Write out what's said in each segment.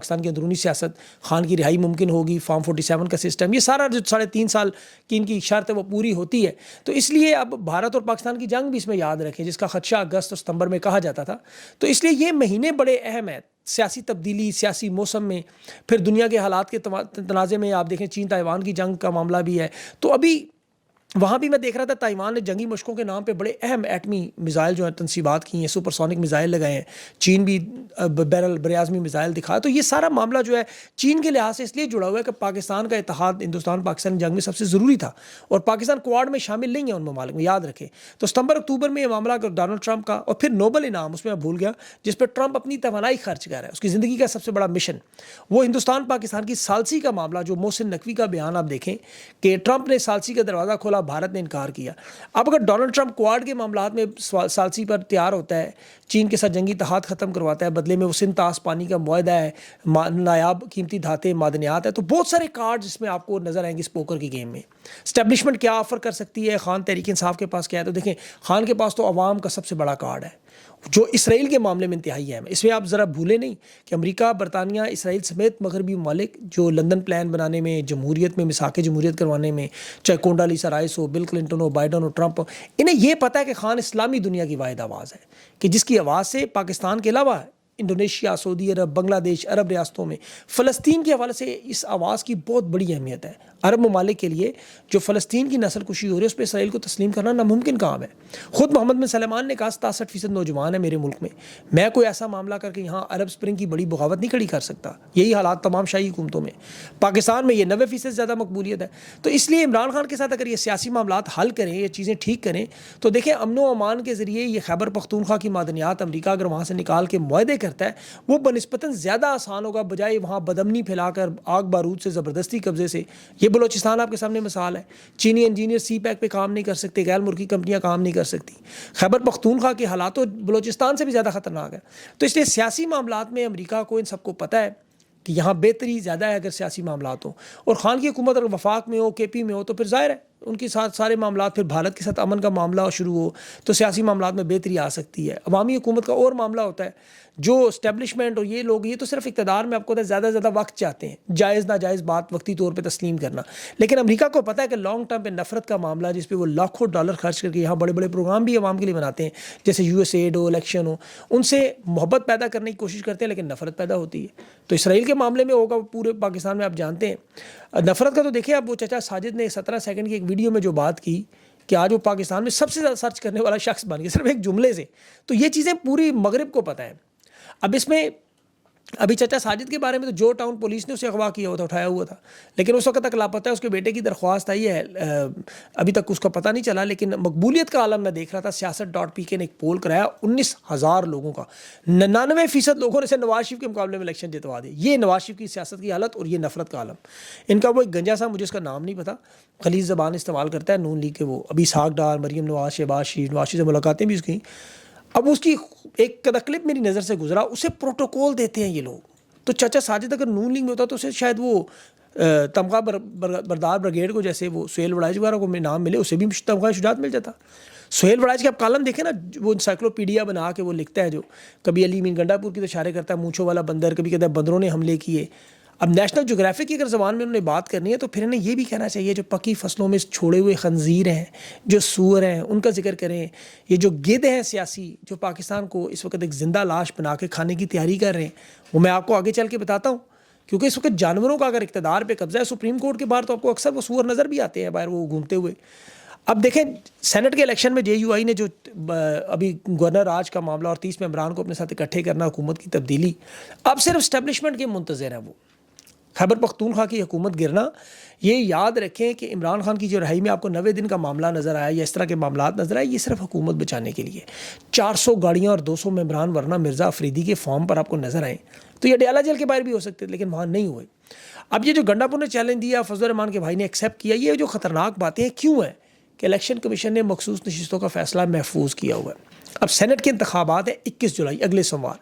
پاکستان کی اندرونی سیاست، خان کی رہائی ممکن ہوگی، فارم 47 کا سسٹم، یہ سارا جو 3.5 سال کی ان کی شرط ہے وہ پوری ہوتی ہے. تو اس لیے اب بھارت اور پاکستان کی جنگ بھی اس میں یاد رکھیں، جس کا خدشہ اگست اور ستمبر میں کہا جاتا تھا. تو اس لیے یہ مہینے بڑے اہم ہیں سیاسی تبدیلی، سیاسی موسم میں. پھر دنیا کے حالات کے تنازع میں آپ دیکھیں چین تائیوان کی جنگ کا معاملہ بھی ہے. تو ابھی وہاں بھی میں دیکھ رہا تھا تائیوان نے جنگی مشقوں کے نام پہ بڑے اہم ایٹمی میزائل جو ہیں تنصیبات کی ہیں، سپر سونک میزائل لگائے ہیں. چین بھی براعظمی میزائل دکھایا. تو یہ سارا معاملہ جو ہے چین کے لحاظ سے اس لیے جڑا ہوا ہے کہ پاکستان کا اتحاد ہندوستان پاکستان جنگ میں سب سے ضروری تھا، اور پاکستان کوارڈ میں شامل نہیں ہے ان ممالک میں، یاد رکھیں. تو ستمبر اکتوبر میں یہ معاملہ ڈونلڈ ٹرمپ کا، اور پھر نوبل انعام اس میں میں بھول گیا جس پہ ٹرمپ اپنی توانائی خرچ کر رہا ہے، اس کی زندگی کا سب سے بڑا مشن وہ ہندوستان پاکستان کی ثالثی کا معاملہ. جو محسن نقوی کا بیان آپ دیکھیں کہ ٹرمپ نے ثالثی کا دروازہ کھولا، بھارت نے انکار کیا. اب اگر ڈونلڈ ٹرمپ کوارڈ کے معاملات میں ثالثی پر تیار ہوتا ہے، چین کے ساتھ جنگی اتحاد ختم کرواتا ہے، بدلے میں وہ سندھ طاس پانی کا معاہدہ ہے، نایاب قیمتی دھاتیں معدنیات ہے، تو بہت سارے کارڈ جس میں آپ کو نظر آئیں گے اس پوکر کی گیم میں. اسٹیبلشمنٹ کیا آفر کر سکتی ہے، خان تحریک انصاف کے پاس کیا ہے. تو دیکھیں خان کے پاس تو عوام کا سب سے بڑا کارڈ ہے جو اسرائیل کے معاملے میں انتہائی اہم ہے. اس میں آپ ذرا بھولیں نہیں کہ امریکہ، برطانیہ، اسرائیل سمیت مغربی ممالک جو لندن پلان بنانے میں، جمہوریت میں مساق جمہوریت کروانے میں، چاہے کونڈا لیسا رائس ہو، بل کلنٹن ہو، بائیڈن ہو، ٹرمپ ہو، انہیں یہ پتہ ہے کہ خان اسلامی دنیا کی واحد آواز ہے کہ جس کی آواز سے پاکستان کے علاوہ انڈونیشیا، سعودی عرب، بنگلہ دیش، عرب ریاستوں میں فلسطین کے حوالے سے اس آواز کی بہت بڑی اہمیت ہے. عرب ممالک کے لیے جو فلسطین کی نسل کشی ہو رہی ہے اس پہ اسرائیل کو تسلیم کرنا ناممکن کام ہے. خود محمد بن سلمان نے کہا 67% نوجوان ہیں میرے ملک میں کوئی ایسا معاملہ کر کے یہاں عرب اسپرنگ کی بڑی بغاوت نہیں کھڑی کر سکتا. یہی حالات تمام شاہی حکومتوں میں. پاکستان میں یہ 90% زیادہ مقبولیت ہے. تو اس لیے عمران خان کے ساتھ اگر یہ سیاسی معاملات حل کریں، یہ چیزیں ٹھیک کریں، تو دیکھیں امن و امان کے ذریعے یہ خیبر پختونخوا کی معدنیات امریکہ اگر وہاں سے نکال کے معاہدے کرتا ہے وہ بنسبتاً زیادہ آسان ہوگا بجائے وہاں بدامنی پھیلا کر آگ بارود سے زبردستی قبضے سے. یہ بلوچستان آپ کے سامنے مثال ہے. چینی انجینئر سی پیک پہ کام نہیں کر سکتے، غیر ملکی کمپنیاں کام نہیں کر سکتی. خیبر پختونخوا کے حالات تو بلوچستان سے بھی زیادہ خطرناک ہے. تو اس لیے سیاسی معاملات میں امریکہ کو ان سب کو پتہ ہے کہ یہاں بہتری زیادہ ہے اگر سیاسی معاملات ہوں. اور خان کی حکومت اگر وفاق میں ہو، کے پی میں ہو، تو پھر ظاہر ہے ان کے ساتھ سارے معاملات، پھر بھارت کے ساتھ امن کا معاملہ شروع ہو تو سیاسی معاملات میں بہتری آ سکتی ہے. عوامی حکومت کا اور معاملہ ہوتا ہے. جو اسٹیبلشمنٹ اور یہ لوگ یہ تو صرف اقتدار میں آپ کو زیادہ سے زیادہ وقت چاہتے ہیں، جائز ناجائز بات وقتی طور پہ تسلیم کرنا. لیکن امریکہ کو پتہ ہے کہ لانگ ٹرم پہ نفرت کا معاملہ جس پہ وہ لاکھوں ڈالر خرچ کر کے یہاں بڑے بڑے پروگرام بھی عوام کے لیے بناتے ہیں، جیسے یو ایس ایڈ ہو، الیکشن ہو، ان سے محبت پیدا کرنے کی کوشش کرتے ہیں لیکن نفرت پیدا ہوتی ہے. تو اسرائیل کے معاملے میں ہوگا پورے پاکستان میں آپ جانتے ہیں نفرت کا. تو دیکھیں اب وہ چچا ساجد نے 17 سیکنڈ کی ایک ویڈیو میں جو بات کی کہ آج وہ پاکستان میں سب سے زیادہ سرچ کرنے والا شخص بن گیا صرف ایک جملے سے. تو یہ چیزیں پوری مغرب کو پتہ ہے. اب اس میں ابھی چچا ساجد کے بارے میں تو جو ٹاؤن پولیس نے اسے اغوا کیا ہوا تھا، اٹھایا ہوا تھا، لیکن اس وقت تک لاپتہ ہے. اس کے بیٹے کی درخواست آئی ہے، ابھی تک اس کا پتہ نہیں چلا. لیکن مقبولیت کا عالم میں دیکھ رہا تھا، سیاست.pk نے ایک پول کرایا 19,000 لوگوں کا، 99% لوگوں نے سے نواز شریف کے مقابلے میں الیکشن جتوا دی. یہ نواز شریف کی سیاست کی حالت اور یہ نفرت کا عالم. ان کا وہ ایک گنجا سا، مجھے اس کا نام نہیں پتا، خلیج زبان استعمال کرتا ہے نون لیگ کے، وہ ابھی اسحاق ڈار، مریم نواز، شہباز شریف، نواز شریف سے ملاقاتیں بھی اس کی. اب اس کی ایک کلپ میری نظر سے گزرا، اسے پروٹوکول دیتے ہیں یہ لوگ. تو چچا ساجد اگر نون لیگ میں ہوتا تو اسے شاید وہ تمغہ بردار بریگیڈ کو، جیسے وہ سہیل وڑائچ وغیرہ کو نام ملے، اسے بھی تمغہ شجاعت مل جاتا. سہیل وڑائچ کے آپ کالم دیکھیں نا، وہ انسائکلوپیڈیا بنا کے وہ لکھتا ہے، جو کبھی علی مین گنڈا پور کی تو اشارے کرتا ہے، مونچھوں والا بندر، کبھی کہتا ہے بندروں نے حملے کیے. اب نیشنل جغرافی کی اگر زبان میں انہوں نے بات کرنی ہے تو پھر انہیں یہ بھی کہنا چاہیے جو پکی فصلوں میں چھوڑے ہوئے خنزیر ہیں، جو سور ہیں، ان کا ذکر کریں. یہ جو گدھ ہیں سیاسی، جو پاکستان کو اس وقت ایک زندہ لاش بنا کے کھانے کی تیاری کر رہے ہیں، وہ میں آپ کو آگے چل کے بتاتا ہوں. کیونکہ اس وقت جانوروں کا اگر اقتدار پہ قبضہ ہے سپریم کورٹ کے باہر، تو آپ کو اکثر وہ سور نظر بھی آتے ہیں باہر وہ گھومتے ہوئے. اب دیکھیں سینٹ کے الیکشن میں JUI نے جو ابھی گورنر راج کا معاملہ اور 30 ممبران کو اپنے ساتھ اکٹھے کرنا، حکومت کی تبدیلی، اب صرف اسٹیبلشمنٹ کے منتظر ہیں. وہ خیبر پختونخوا کی حکومت گرنا، یہ یاد رکھیں کہ عمران خان کی جو رہائی میں آپ کو 90 دن کا معاملہ نظر آیا یا اس طرح کے معاملات نظر آئے، یہ صرف حکومت بچانے کے لیے. 400 گاڑیاں اور 200 ممبران ورنہ مرزا افریدی کے فارم پر آپ کو نظر آئیں تو یہ اڈیالہ جیل کے باہر بھی ہو سکتے تھے، لیکن وہاں نہیں ہوئے. اب یہ جو گنڈا پور نے چیلنج دیا، فضل الرحمان کے بھائی نے ایکسیپٹ کیا، یہ جو خطرناک باتیں ہیں کیوں ہیں کہ الیکشن کمیشن نے مخصوص نشستوں کا فیصلہ محفوظ کیا ہوا ہے. اب سینٹ کے انتخابات ہیں 21 جولائی، اگلے سوموار.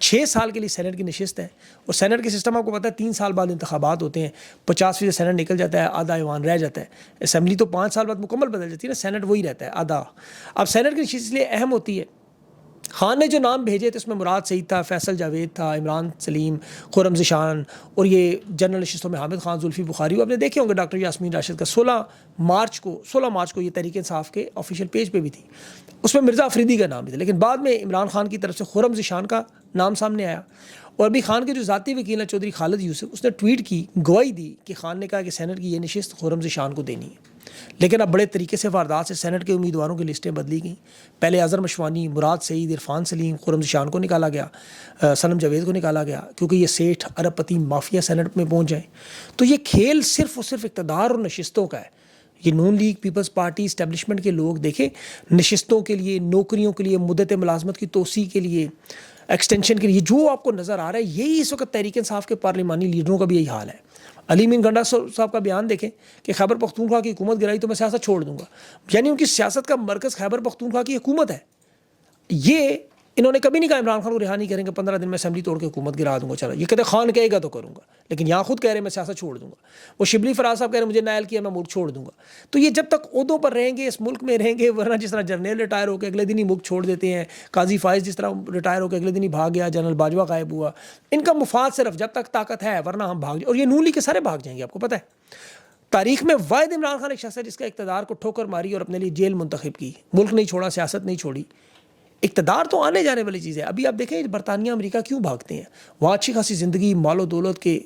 6 سال کے لیے سینٹ کی نشست ہے، اور سینٹ کے سسٹم آپ کو پتہ ہے 3 سال بعد انتخابات ہوتے ہیں. 50% سینٹ نکل جاتا ہے، آدھا ایوان رہ جاتا ہے. اسمبلی تو 5 سال بعد مکمل بدل جاتی ہے نا، سینٹ وہی رہتا ہے آدھا. اب سینٹ کی نشست اس لیے اہم ہوتی ہے خان نے جو نام بھیجے تھے اس میں مراد سعید تھا، فیصل جاوید تھا، عمران سلیم، خرم ذیشان اور یہ جنرل نشستوں میں حامد خان، زلفی بخاری. آپ نے دیکھے ہوں گے ڈاکٹر یاسمین راشد کا 16 مارچ کو یہ تحریک انصاف کے آفیشیل پیج پہ بھی تھی. اس میں مرزا افریدی کا نام بھی تھا، لیکن بعد میں عمران خان کی طرف سے خرم ذیشان کا نام سامنے آیا. اور ابھی خان کے جو ذاتی وکیل ہیں چودھری خالد یوسف، اس نے ٹویٹ کی، گواہی دی کہ خان نے کہا کہ سینٹ کی یہ نشست خرم ذیشان کو دینی ہے. لیکن اب بڑے طریقے سے واردات سے سینٹ کے امیدواروں کی لسٹیں بدلی گئیں. پہلے اظہر مشوانی، مراد سعید، عرفان سلیم، خرم ذیشان کو نکالا گیا، صنم جاوید کو نکالا گیا کیونکہ یہ سیٹھ ارب پتی مافیا سینٹ میں پہنچ جائیں. تو یہ کھیل صرف اور صرف اقتدار اور نشستوں کا ہے. یہ نون لیگ، پیپلز پارٹی، اسٹیبلشمنٹ کے لوگ دیکھیں نشستوں کے لیے، نوکریوں کے لیے، مدت ملازمت کی توسیع کے لیے، ایکسٹینشن کے لیے جو آپ کو نظر آ رہا ہے، یہی اس وقت تحریک انصاف کے پارلیمانی لیڈروں کا بھی یہی حال ہے. علی مین گنڈا صاحب کا بیان دیکھیں کہ خیبر پختونخوا کی حکومت گرائی تو میں سیاست چھوڑ دوں گا. یعنی ان کی سیاست کا مرکز خیبر پختونخوا کی حکومت ہے. یہ انہوں نے کبھی نہیں کہا عمران خان کو رہا نہیں کریں گے، 15 دن میں اسمبلی توڑ کے حکومت گرا دوں گا. چلو یہ کہتے خان کہے گا تو کروں گا، لیکن یہاں خود کہہ رہے ہیں میں سیاست چھوڑ دوں گا. وہ شبلی فراز صاحب کہہ رہے ہیں مجھے نائل کیا میں ملک چھوڑ دوں گا. تو یہ جب تک عہدوں پر رہیں گے اس ملک میں رہیں گے، ورنہ جس طرح جرنیل ریٹائر ہو کے اگلے دن ہی ملک چھوڑ دیتے ہیں، قاضی فائز جس طرح ریٹائر ہو کے اگلے دن ہی بھاگ گیا، جنرل باجوہ غائب ہوا. ان کا مفاد صرف جب تک طاقت ہے، ورنہ ہم بھاگ جائیں. اور یہ نون لیگ کے سارے بھاگ جائیں گے. آپ کو پتہ ہے تاریخ میں واحد عمران خان ایک شخص ہے جس کا اقتدار کو ٹھوکر ماری اور اپنے لیے جیل منتخب کی. ملک نہیں چھوڑا، سیاست نہیں چھوڑی. اقتدار تو آنے جانے والی چیز ہے. ابھی آپ دیکھیں برطانیہ امریکہ کیوں بھاگتے ہیں؟ وہاں اچھی خاصی زندگی، مال و دولت کے.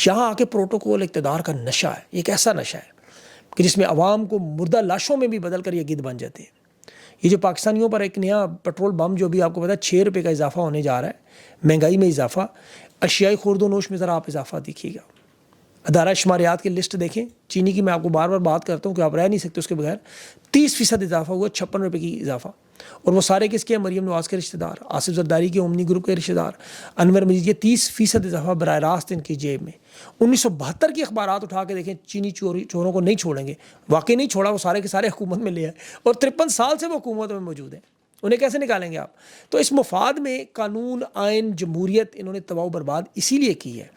یہاں آ کے پروٹوکول اقتدار کا نشہ ہے. ایک ایسا نشہ ہے کہ جس میں عوام کو مردہ لاشوں میں بھی بدل کر یہ گدھ بن جاتے ہیں. یہ جو پاکستانیوں پر ایک نیا پیٹرول بم جو بھی آپ کو پتا ہے 6 روپے کا اضافہ ہونے جا رہا ہے، مہنگائی میں اضافہ، اشیائی خورد و نوش میں ذرا آپ اضافہ دیکھیے گا. ادارہ شماریات کی لسٹ دیکھیں. چینی کی میں آپ کو بار بار بات کرتا ہوں کہ آپ رہ نہیں سکتے اس کے بغیر. 30% اضافہ ہوا، 56 روپے کی اضافہ. اور وہ سارے کس کے ہیں؟ مریم نواز کے رشتہ دار، آصف زرداری کے اومنی گروپ کے رشتہ دار، انور مجید. یہ 30% اضافہ براہ راست ان کی جیب میں. 1972 کے اخبارات اٹھا کے دیکھیں، چینی چوروں کو نہیں چھوڑیں گے. واقعی نہیں چھوڑا، وہ سارے کے سارے حکومت میں لے آئے اور 53 سال سے وہ حکومت میں موجود ہیں. انہیں کیسے نکالیں گے آپ؟ تو اس مفاد میں قانون، آئین، جمہوریت انہوں نے تباہ و برباد اسی لیے کی ہے.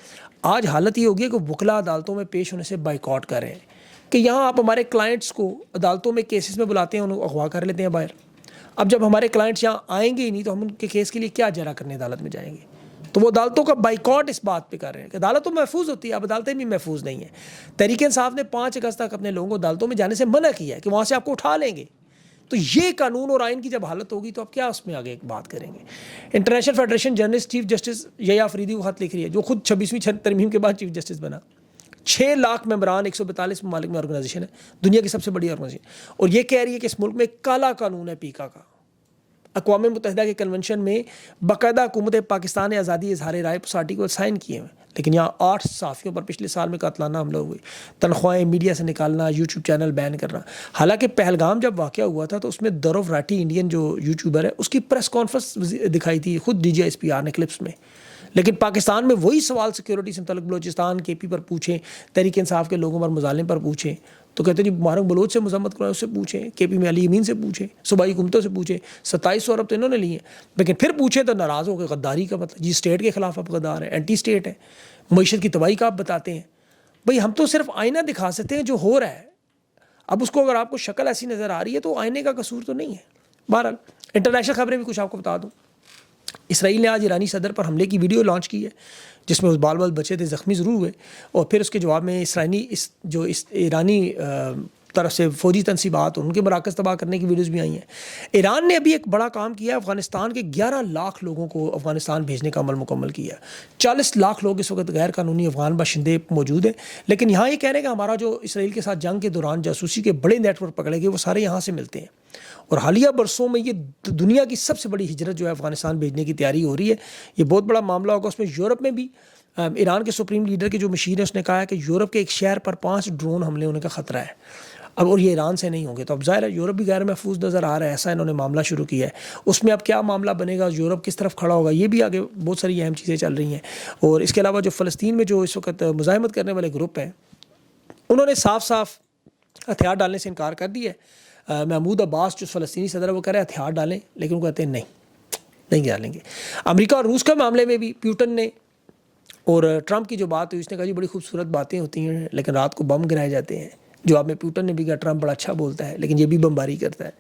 آج حالت یہ ہوگی کہ وکلا عدالتوں میں پیش ہونے سے بائیکاٹ کر رہے ہیں کہ یہاں آپ ہمارے کلائنٹس کو عدالتوں میں کیسز میں بلاتے ہیں، انہیں اغوا کر لیتے ہیں باہر. اب جب ہمارے کلائنٹس یہاں آئیں گے ہی نہیں تو ہم ان کے کیس کے لیے کیا جرا کرنے عدالت میں جائیں گے؟ تو وہ عدالتوں کا بائیکاٹ اس بات پہ کر رہے ہیں کہ عدالت تو محفوظ ہوتی ہے، اب عدالتیں بھی محفوظ نہیں ہیں. تحریک انصاف نے 5 اگست تک اپنے لوگوں کو عدالتوں میں جانے سے منع کیا ہے کہ وہاں سے آپ کو اٹھا لیں گے. تو یہ قانون اور آئین کی جب حالت ہوگی تو آپ کیا اس میں آگے بات کریں گے؟ International federation journalist chief justice Yahya Afridi کو خط لکھ رہی ہے، جو خود 26ویں ترمیم کے بعد چیف جسٹس بنا. 6 لاکھ ممبران، 142 ممالک میں آرگنائزیشن ہے، دنیا کی سب سے بڑی آرگنائزیشن. اور یہ کہہ رہی ہے کہ اس ملک میں کالا قانون ہے پیکا کا. اقوام متحدہ کے کنونشن میں باقاعدہ حکومت پاکستان نے آزادی اظہار رائے سوسائٹی کو سائن کیے ہیں، لیکن یہاں 8 صحافیوں پر پچھلے سال میں قاتلانہ حملہ ہوئے، تنخواہیں میڈیا سے نکالنا، یوٹیوب چینل بین کرنا. حالانکہ پہلگام جب واقعہ ہوا تھا تو اس میں دروف راٹھی انڈین جو یوٹیوبر ہے اس کی پریس کانفرنس دکھائی تھی خود D G ISPR نے کلپس میں. لیکن پاکستان میں وہی سوال سیکیورٹی سے متعلق بلوچستان کے پی پر پوچھیں، تحریک انصاف کے لوگوں پر مظالم پر پوچھیں تو کہتے ہیں جی مبارک بلوچ سے مذمت کریں، اس سے پوچھیں، کے پی میں علی امین سے پوچھیں، صوبائی حکومتوں سے پوچھیں. 2700 ارب تو انہوں نے لیے ہیں، لیکن پھر پوچھیں تو ناراض ہو کے غداری کا مطلب جی اسٹیٹ کے خلاف آپ غدار ہیں، اینٹی اسٹیٹ ہے، معیشت کی تباہی کا آپ بتاتے ہیں. بھئی ہم تو صرف آئینہ دکھا سکتے ہیں جو ہو رہا ہے. اب اس کو اگر آپ کو شکل ایسی نظر آ رہی ہے تو آئینے کا قصور تو نہیں ہے. بہرحال انٹرنیشنل خبریں بھی کچھ آپ کو بتا دوں. اسرائیل نے آج ایرانی صدر پر حملے کی ویڈیو لانچ کی ہے جس میں اس بال بچے تھے، زخمی ضرور ہوئے. اور پھر اس کے جواب میں ایرانی طرف سے فوجی تنصیبات اور ان کے مراکز تباہ کرنے کی ویڈیوز بھی آئی ہیں. ایران نے ابھی ایک بڑا کام کیا ہے، افغانستان کے 11 لاکھ لوگوں کو افغانستان بھیجنے کا عمل مکمل کیا ہے. 40 لاکھ لوگ اس وقت غیر قانونی افغان باشندے موجود ہیں. لیکن یہاں یہ کہہ رہے ہیں کہ ہمارا جو اسرائیل کے ساتھ جنگ کے دوران جاسوسی کے بڑے نیٹ ورک پکڑے گئے وہ سارے یہاں سے ملتے ہیں. اور حالیہ برسوں میں یہ دنیا کی سب سے بڑی ہجرت جو ہے افغانستان بھیجنے کی تیاری ہو رہی ہے. یہ بہت بڑا معاملہ ہوگا. اس میں یورپ میں بھی ایران کے سپریم لیڈر کے جو مشیر ہے اس نے کہا ہے کہ یورپ کے ایک شہر پر 5 ڈرون حملے ہونے کا خطرہ ہے. اب اور یہ ایران سے نہیں ہوں گے تو اب ظاہر ہے یورپ بھی غیر محفوظ نظر آ رہا ہے. ایسا انہوں نے معاملہ شروع کیا ہے. اس میں اب کیا معاملہ بنے گا، یورپ کس طرف کھڑا ہوگا، یہ بھی آگے بہت ساری اہم چیزیں چل رہی ہیں. اور اس کے علاوہ جو فلسطین میں جو اس وقت مزاحمت کرنے والے گروپ ہیں انہوں نے صاف صاف ہتھیار ڈالنے سے انکار کر دیا ہے. محمود عباس جو فلسطینی صدر ہے وہ کہہ رہے ہیں ہتھیار ڈالیں، لیکن وہ کہتے ہیں نہیں ڈالیں گے. امریکہ اور روس کے معاملے میں بھی پیوٹن نے اور ٹرمپ کی جو بات ہوئی اس نے کہا جی بڑی خوبصورت باتیں ہوتی ہیں لیکن رات کو بم گرائے جاتے ہیں. جواب میں پیوٹن نے بھی کہا ٹرمپ بڑا اچھا بولتا ہے لیکن یہ بھی بمباری کرتا ہے.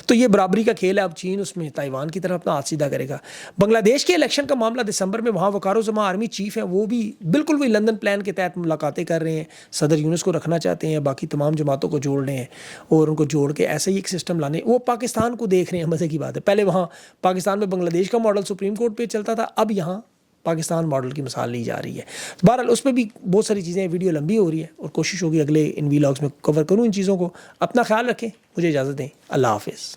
تو یہ برابری کا کھیل ہے. اب چین اس میں تائیوان کی طرف اپنا ہاتھ سیدھا کرے گا. بنگلہ دیش کے الیکشن کا معاملہ دسمبر میں وہاں وقار الزماں آرمی چیف ہیں, وہ بھی بالکل وہی لندن پلان کے تحت ملاقاتیں کر رہے ہیں. صدر یونس کو رکھنا چاہتے ہیں, باقی تمام جماعتوں کو جوڑ رہے ہیں اور ان کو جوڑ کے ایسا ہی ایک سسٹم لانے. وہ پاکستان کو دیکھ رہے ہیں. مزے کی بات ہے, پہلے وہاں پاکستان میں بنگلہ دیش کا ماڈل سپریم کورٹ پہ چلتا تھا, اب یہاں پاکستان ماڈل کی مثال لی جا رہی ہے. بہرحال اس پہ بھی بہت ساری چیزیں, ویڈیو لمبی ہو رہی ہے اور کوشش ہوگی اگلے ان ویلاگس میں کور کروں ان چیزوں کو. اپنا خیال رکھیں, مجھے اجازت دیں, اللہ حافظ.